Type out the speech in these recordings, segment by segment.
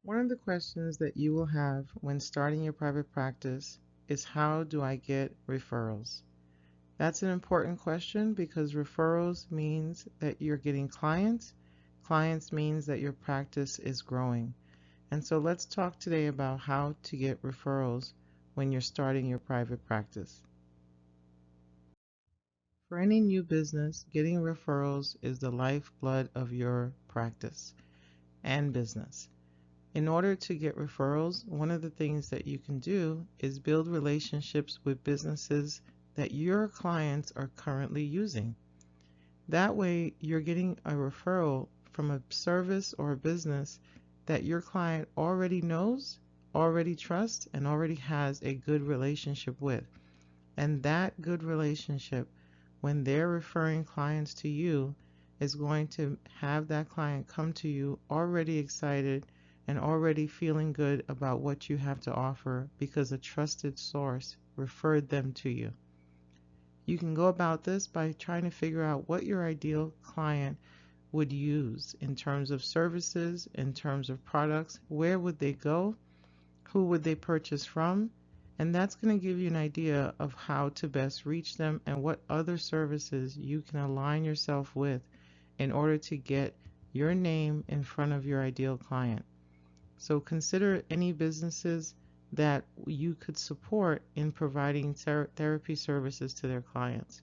One of the questions that you will have when starting your private practice is, how do I get referrals? That's an important question because referrals means that you're getting clients. Clients means that your practice is growing. And so let's talk today about how to get referrals when you're starting your private practice. For any new business, getting referrals is the lifeblood of your practice and business. In order to get referrals, one of the things that you can do is build relationships with businesses that your clients are currently using. That way, you're getting a referral from a service or a business that your client already knows, already trusts, and already has a good relationship with. And that good relationship, when they're referring clients to you, is going to have that client come to you already excited and already feeling good about what you have to offer because a trusted source referred them to you. You can go about this by trying to figure out what your ideal client would use in terms of services, in terms of products, where would they go, who would they purchase from, and that's going to give you an idea of how to best reach them and what other services you can align yourself with in order to get your name in front of your ideal client. So consider any businesses that you could support in providing therapy services to their clients.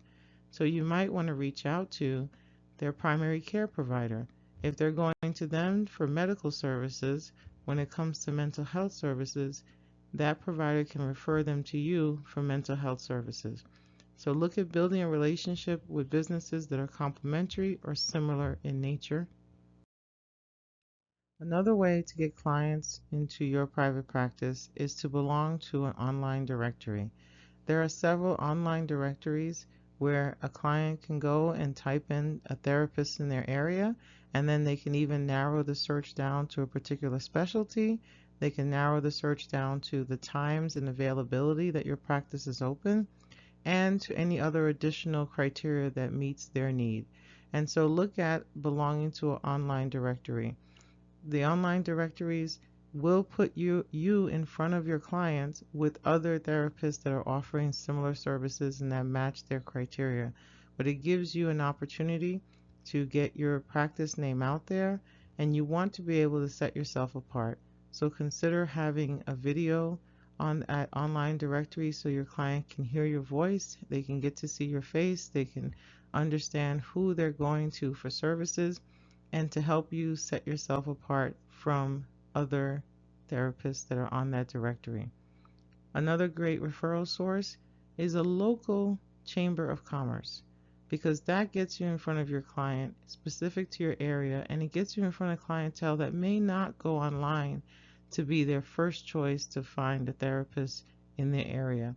So you might want to reach out to their primary care provider. If they're going to them for medical services, when it comes to mental health services, that provider can refer them to you for mental health services. So look at building a relationship with businesses that are complementary or similar in nature. Another way to get clients into your private practice is to belong to an online directory. There are several online directories where a client can go and type in a therapist in their area, and then they can even narrow the search down to a particular specialty. They can narrow the search down to the times and availability that your practice is open, and to any other additional criteria that meets their need. And so look at belonging to an online directory. The online directories will put you in front of your clients with other therapists that are offering similar services and that match their criteria. But it gives you an opportunity to get your practice name out there, and you want to be able to set yourself apart. So consider having a video on that online directory so your client can hear your voice, they can get to see your face, they can understand who they're going to for services, and to help you set yourself apart from other therapists that are on that directory. Another great referral source is a local chamber of commerce, because that gets you in front of your client specific to your area, and it gets you in front of clientele that may not go online to be their first choice to find a therapist in their area.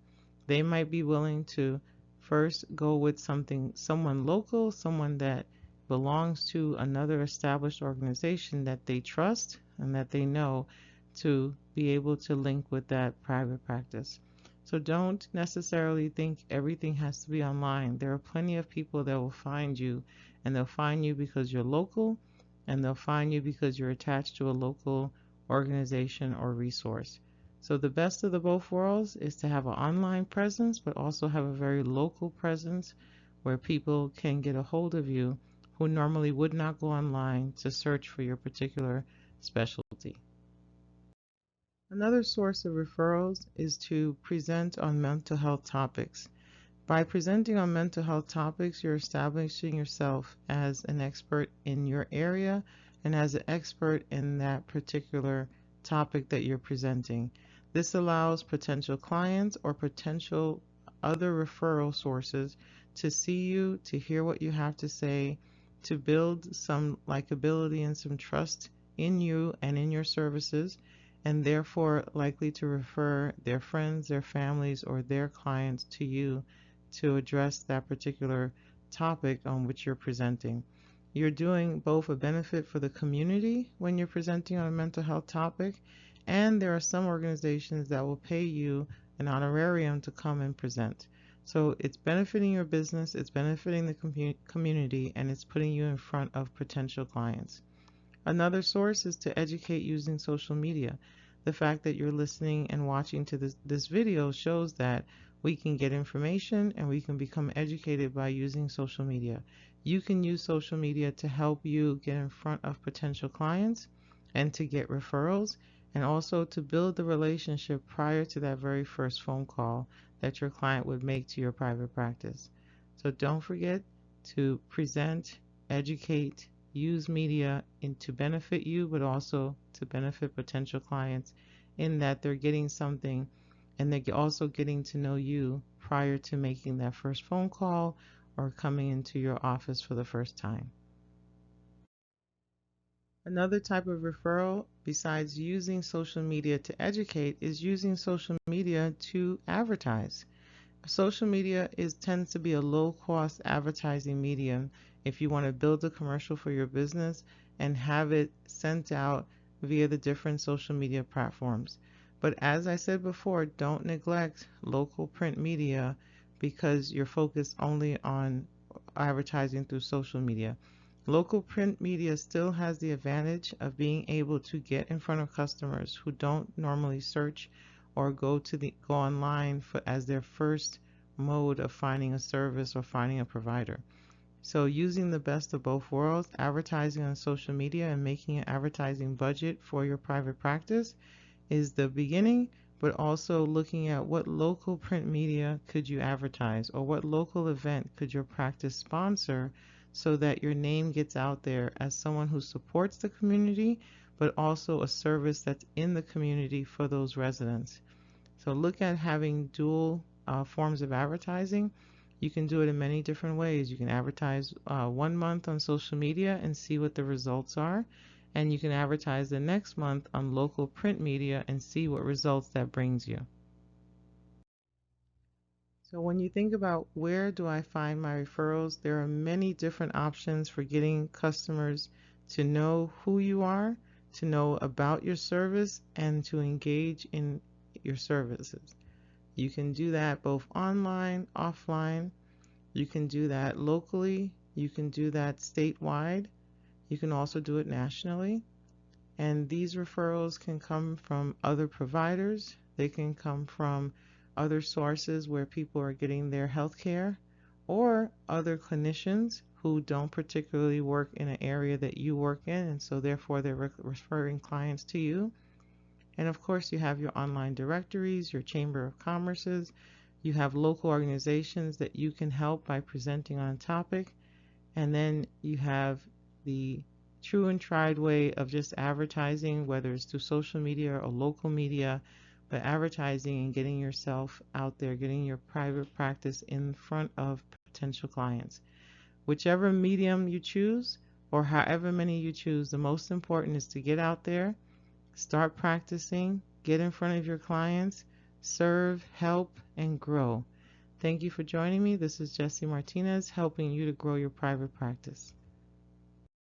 They might be willing to first go with someone local, someone that belongs to another established organization that they trust and that they know, to be able to link with that private practice. So don't necessarily think everything has to be online. There are plenty of people that will find you, and they'll find you because you're local, and they'll find you because you're attached to a local organization or resource. So the best of the both worlds is to have an online presence, but also have a very local presence where people can get a hold of you who normally would not go online to search for your particular specialty. Another source of referrals is to present on mental health topics. By presenting on mental health topics, you're establishing yourself as an expert in your area and as an expert in that particular topic that you're presenting. This allows potential clients or potential other referral sources to see you, to hear what you have to say, to build some likability and some trust in you and in your services, and therefore likely to refer their friends, their families, or their clients to you to address that particular topic on which you're presenting. You're doing both a benefit for the community when you're presenting on a mental health topic, and there are some organizations that will pay you an honorarium to come and present. So it's benefiting your business, it's benefiting the community, and it's putting you in front of potential clients. Another source is to educate using social media. The fact that you're listening and watching to this video shows that we can get information and we can become educated by using social media. You can use social media to help you get in front of potential clients and to get referrals, and also to build the relationship prior to that very first phone call that your client would make to your private practice. So don't forget to present, educate, use media to benefit you, but also to benefit potential clients in that they're getting something and they're also getting to know you prior to making that first phone call or coming into your office for the first time. Another type of referral, besides using social media to educate, is using social media to advertise. Social media tends to be a low-cost advertising medium if you want to build a commercial for your business and have it sent out via the different social media platforms. But as I said before, don't neglect local print media because you're focused only on advertising through social media. Local print media still has the advantage of being able to get in front of customers who don't normally search or go online as their first mode of finding a service or finding a provider. So using the best of both worlds, advertising on social media and making an advertising budget for your private practice is the beginning, but also looking at what local print media could you advertise or what local event could your practice sponsor so that your name gets out there as someone who supports the community, but also a service that's in the community for those residents. So look at having dual forms of advertising. You can do it in many different ways. You can advertise 1 month on social media and see what the results are. And you can advertise the next month on local print media and see what results that brings you. So when you think about where do I find my referrals, there are many different options for getting customers to know who you are, to know about your service, and to engage in your services. You can do that both online, offline. You can do that locally. You can do that statewide. You can also do it nationally. And these referrals can come from other providers. They can come from other sources where people are getting their health care, or other clinicians who don't particularly work in an area that you work in, and so therefore they're referring clients to you. And of course, you have your online directories, your Chamber of Commerce's, you have local organizations that you can help by presenting on a topic, and then you have the true and tried way of just advertising, whether it's through social media or local media, but advertising and getting yourself out there, getting your private practice in front of potential clients. Whichever medium you choose, or however many you choose, the most important is to get out there, start practicing, get in front of your clients, serve, help, and grow. Thank you for joining me. This is Gessy Martinez, helping you to grow your private practice.